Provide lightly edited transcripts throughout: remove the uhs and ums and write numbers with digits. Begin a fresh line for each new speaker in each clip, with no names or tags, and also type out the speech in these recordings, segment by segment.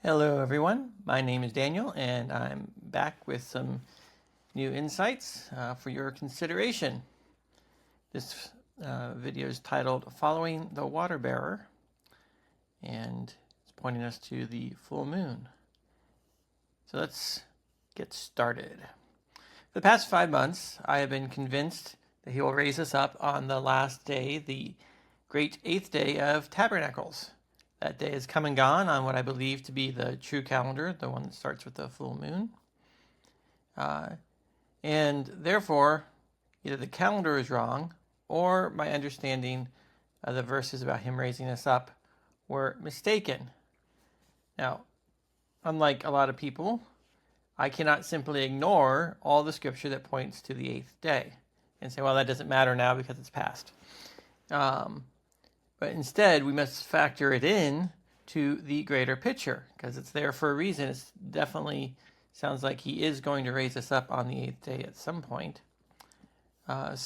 Hello, everyone. My name is Daniel, and I'm back with some new insights for your consideration. This video is titled Following the Water Bearer, and it's pointing us to the full moon. So let's get started. For the past 5 months, I have been convinced that he will raise us up on the last day, the great 8th day of Tabernacles. That day is come and gone on what I believe to be the true calendar, the one that starts with the full moon. And therefore, either the calendar is wrong or my understanding of the verses about him raising us up were mistaken. Now, unlike a lot of people, I cannot simply ignore all the scripture that points to the 8th day and say, well, that doesn't matter now because it's past. But instead, we must factor it in to the greater picture because it's there for a reason. It definitely sounds like he is going to raise us up on the 8th day at some point. How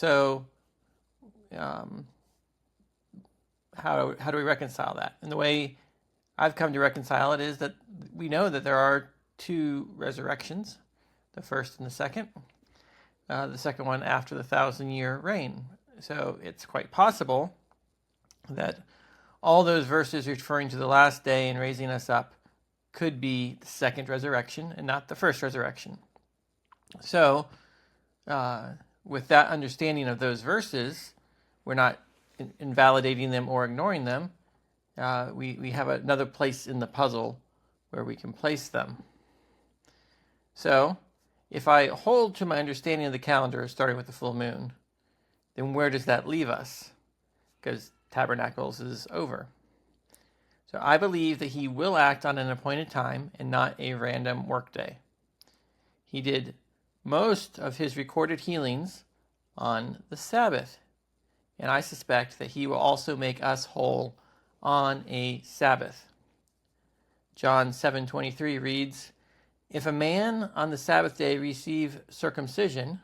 do we reconcile that? And the way I've come to reconcile it is that we know that there are two resurrections, the first and the second one after the 1,000-year reign. So it's quite possible that all those verses referring to the last day and raising us up could be the second resurrection and not the first resurrection. So, with that understanding of those verses, we're not invalidating them or ignoring them. We have another place in the puzzle where we can place them. So, if I hold to my understanding of the calendar starting with the full moon, then where does that leave us? Because Tabernacles is over. So I believe that he will act on an appointed time and not a random workday. He did most of his recorded healings on the Sabbath, and I suspect that he will also make us whole on a Sabbath. John 7:23 reads, "If a man on the Sabbath day receive circumcision,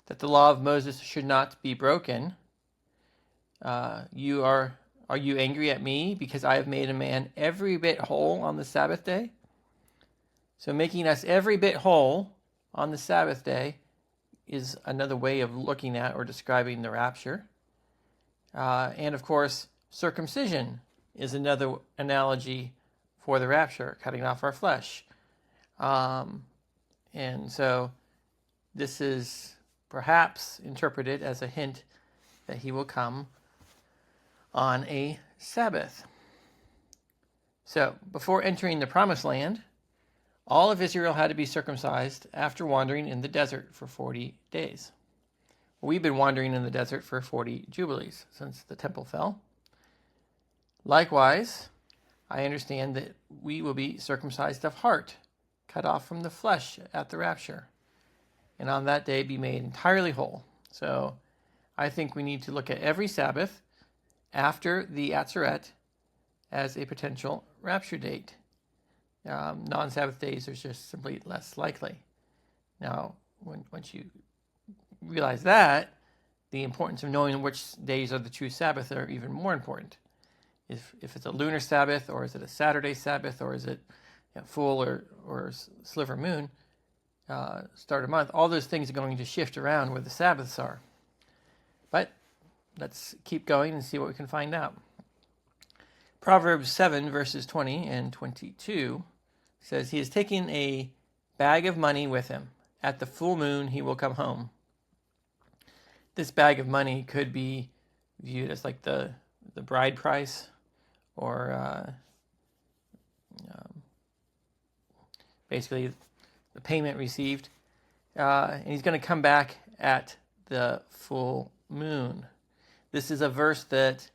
that the law of Moses should not be broken, are you angry at me because I have made a man every bit whole on the Sabbath day?" So making us every bit whole on the Sabbath day is another way of looking at or describing the rapture. And of course, circumcision is another analogy for the rapture, cutting off our flesh. And so this is perhaps interpreted as a hint that he will come on a Sabbath. So, before entering the Promised Land, all of Israel had to be circumcised after wandering in the desert for 40 days. We've been wandering in the desert for 40 Jubilees since the temple fell. Likewise, I understand that we will be circumcised of heart, cut off from the flesh at the rapture, and on that day be made entirely whole. So, I think we need to look at every Sabbath after the Atzeret as a potential rapture date. Non-Sabbath days are just simply less likely. Now, once you realize that, the importance of knowing which days are the true Sabbath are even more important. If it's a lunar Sabbath, or is it a Saturday Sabbath, or is it full or sliver moon, start of month, all those things are going to shift around where the Sabbaths are. But let's keep going and see what we can find out. Proverbs 7, verses 20 and 22 says, "He has taken a bag of money with him. At the full moon he will come home." This bag of money could be viewed as like the bride price, or basically the payment received. And he's going to come back at the full moon. This is a verse that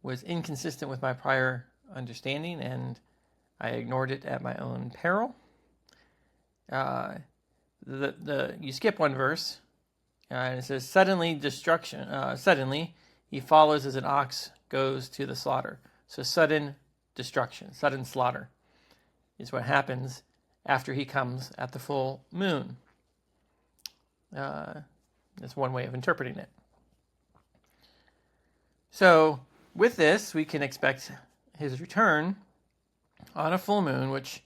was inconsistent with my prior understanding, and I ignored it at my own peril. You skip one verse, and it says, "Suddenly destruction. Suddenly he follows as an ox goes to the slaughter." So sudden destruction, sudden slaughter, is what happens after he comes at the full moon. That's one way of interpreting it. So with this, we can expect his return on a full moon, which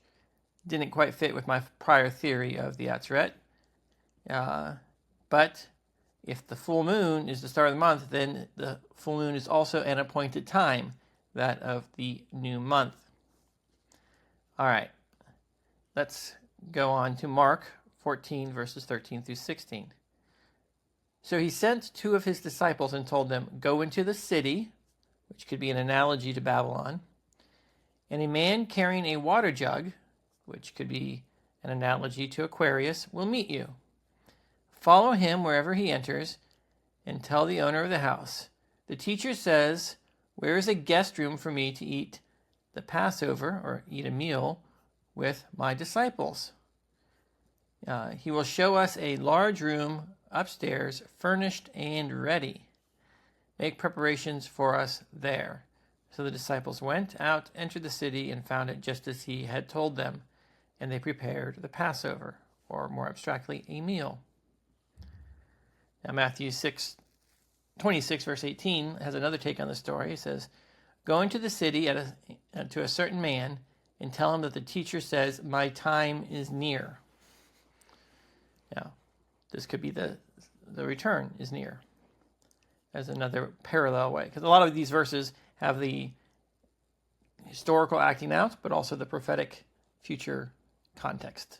didn't quite fit with my prior theory of the Atzeret. But if the full moon is the start of the month, then the full moon is also an appointed time, that of the new month. All right, let's go on to Mark 14, verses 13 through 16. So he sent 2 of his disciples and told them, "Go into the city," which could be an analogy to Babylon, "and a man carrying a water jug," which could be an analogy to Aquarius, "will meet you. Follow him wherever he enters, and tell the owner of the house, 'The teacher says, where is a guest room for me to eat the Passover,' or eat a meal, "with my disciples? He will show us a large room upstairs, furnished and ready. Make preparations for us there." So the disciples went out, entered the city, and found it just as he had told them, and they prepared the Passover, or more abstractly, a meal. Now Matthew 26, verse 18, has another take on the story. It says, "Go into the city to a certain man, and tell him that the teacher says, 'My time is near.'" Now, this could be the return is near, as another parallel way. Because a lot of these verses have the historical acting out, but also the prophetic future context.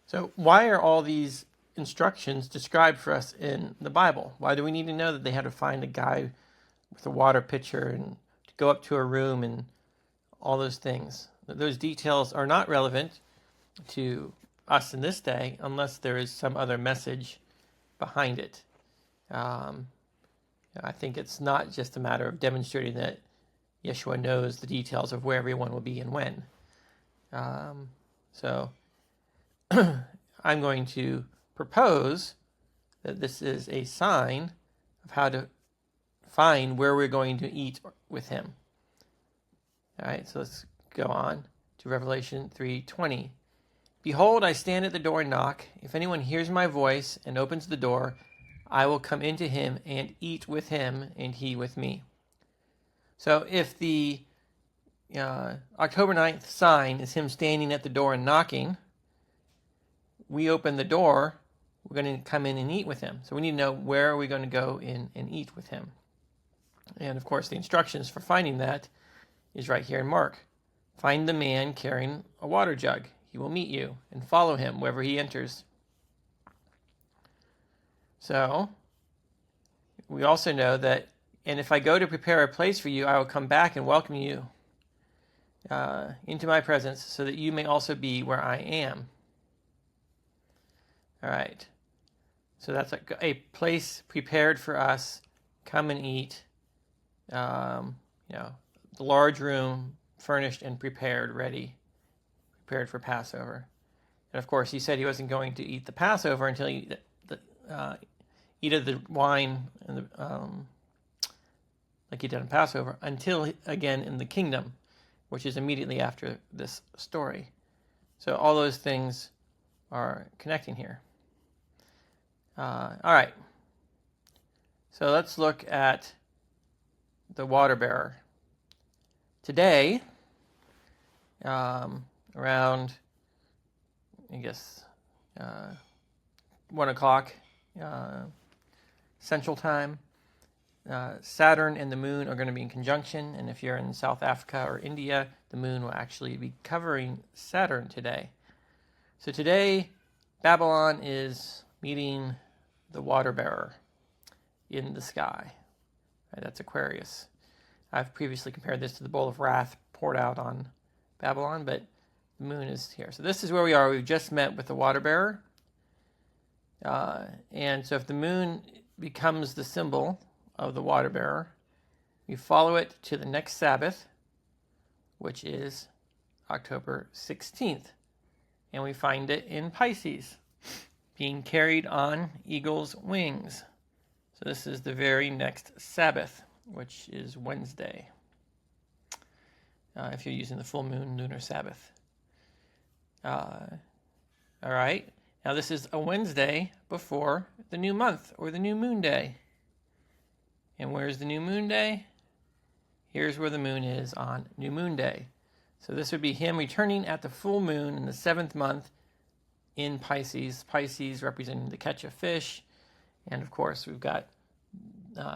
So why are all these instructions described for us in the Bible? Why do we need to know that they had to find a guy with a water pitcher and to go up to a room and all those things? Those details are not relevant to us in this day unless there is some other message behind it. I think it's not just a matter of demonstrating that Yeshua knows the details of where everyone will be and when. So I'm going to propose that this is a sign of how to find where we're going to eat with him. All right, so let's go on to Revelation 3:20. "Behold, I stand at the door and knock. If anyone hears my voice and opens the door, I will come into him and eat with him, and he with me." So if the October 9th sign is him standing at the door and knocking, we open the door, we're going to come in and eat with him. So we need to know where are we going to go in and eat with him. And of course, the instructions for finding that is right here in Mark. "Find the man carrying a water jug. He will meet you, and follow him wherever he enters." So we also know that, "And if I go to prepare a place for you, I will come back and welcome you into my presence, so that you may also be where I am." All right. So that's a place prepared for us. Come and eat. The large room furnished and prepared, ready, prepared for Passover. And of course, he said he wasn't going to eat the Passover until he eat of the wine and like he did in Passover, until again in the kingdom, which is immediately after this story. So all those things are connecting here. All right. So let's look at the water bearer. Today, around, 1 o'clock Central Time, Saturn and the moon are going to be in conjunction, and if you're in South Africa or India, the moon will actually be covering Saturn today. So today, Babylon is meeting the water bearer in the sky. Right, that's Aquarius. I've previously compared this to the bowl of wrath poured out on Babylon, but the moon is here. So this is where we are. We've just met with the water bearer. And so if the moon becomes the symbol of the water bearer, we follow it to the next Sabbath, which is October 16th. And we find it in Pisces, being carried on eagle's wings. So this is the very next Sabbath, which is Wednesday, if you're using the full moon lunar Sabbath. All right. Now this is a Wednesday before the new month, or the new moon day. And where's the new moon day? Here's where the moon is on new moon day. So this would be him returning at the full moon in the 7th month in Pisces. Pisces representing the catch of fish. And of course, we've got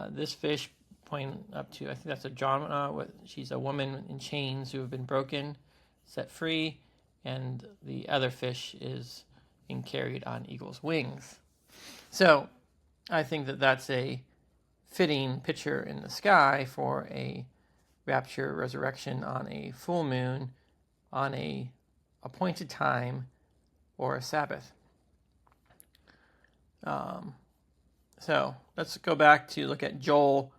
this fish pointing up to, I think that's a John. She's a woman in chains who have been broken, set free. And the other fish is being carried on eagle's wings. So I think that that's a fitting picture in the sky for a rapture resurrection on a full moon on a appointed time or a Sabbath. So let's go back to look at Joel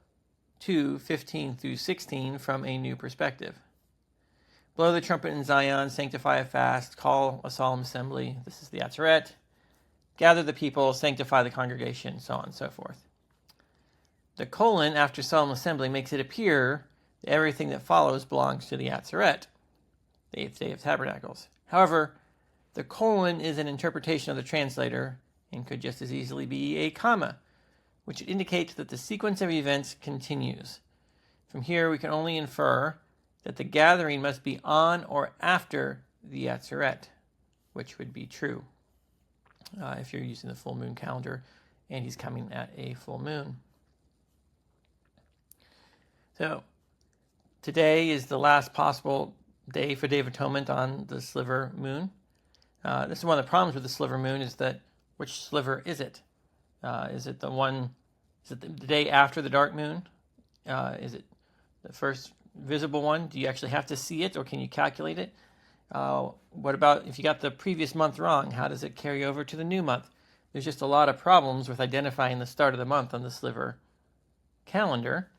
2:15 through 16 from a new perspective. Blow the trumpet in Zion, sanctify a fast, call a solemn assembly. This is the Atzeret. Gather the people, sanctify the congregation, so on and so forth. The colon after solemn assembly makes it appear that everything that follows belongs to the Atzeret, the 8th day of Tabernacles. However, the colon is an interpretation of the translator and could just as easily be a comma, which indicates that the sequence of events continues. From here, we can only infer that the gathering must be on or after the Atzeret, which would be true if you're using the full moon calendar and he's coming at a full moon. So today is the last possible day for Day of Atonement on the sliver moon. This is one of the problems with the sliver moon is that which sliver is it? Is it the day after the dark moon? Is it the first visible one? Do you actually have to see it or can you calculate it? What about if you got the previous month wrong? How does it carry over to the new month? There's just a lot of problems with identifying the start of the month on the sliver calendar,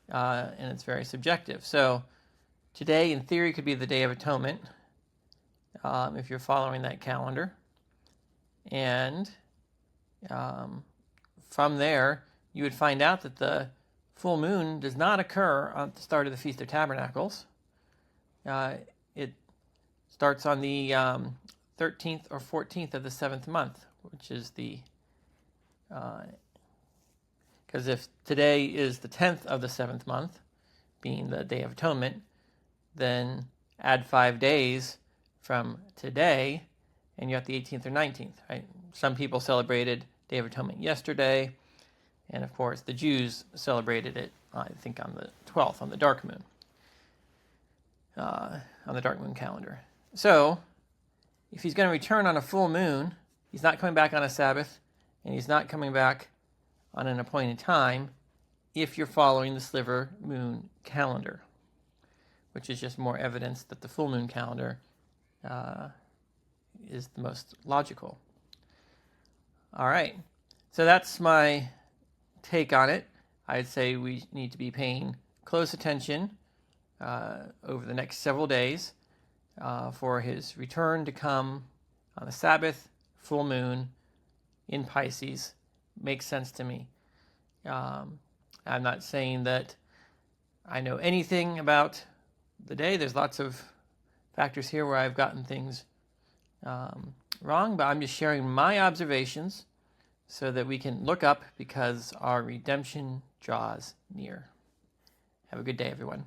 and it's very subjective. So today, in theory, could be the Day of Atonement if you're following that calendar. And from there, you would find out that the full moon does not occur at the start of the Feast of Tabernacles. It starts on the 13th or 14th of the 7th month, which is because if today is the 10th of the 7th month, being the Day of Atonement, then add 5 days from today, and you're at the 18th or 19th, right? Some people celebrated Day of Atonement yesterday, and of course the Jews celebrated it, I think, on the 12th, on the dark moon, on the dark moon calendar. So, if he's going to return on a full moon, he's not coming back on a Sabbath, and he's not coming back on an appointed time if you're following the sliver moon calendar, which is just more evidence that the full moon calendar is the most logical. All right, so that's my take on it. I'd say we need to be paying close attention over the next several days for his return to come on the Sabbath, full moon, in Pisces. Makes sense to me. I'm not saying that I know anything about the day. There's lots of factors here where I've gotten things wrong, but I'm just sharing my observations so that we can look up because our redemption draws near. Have a good day, everyone.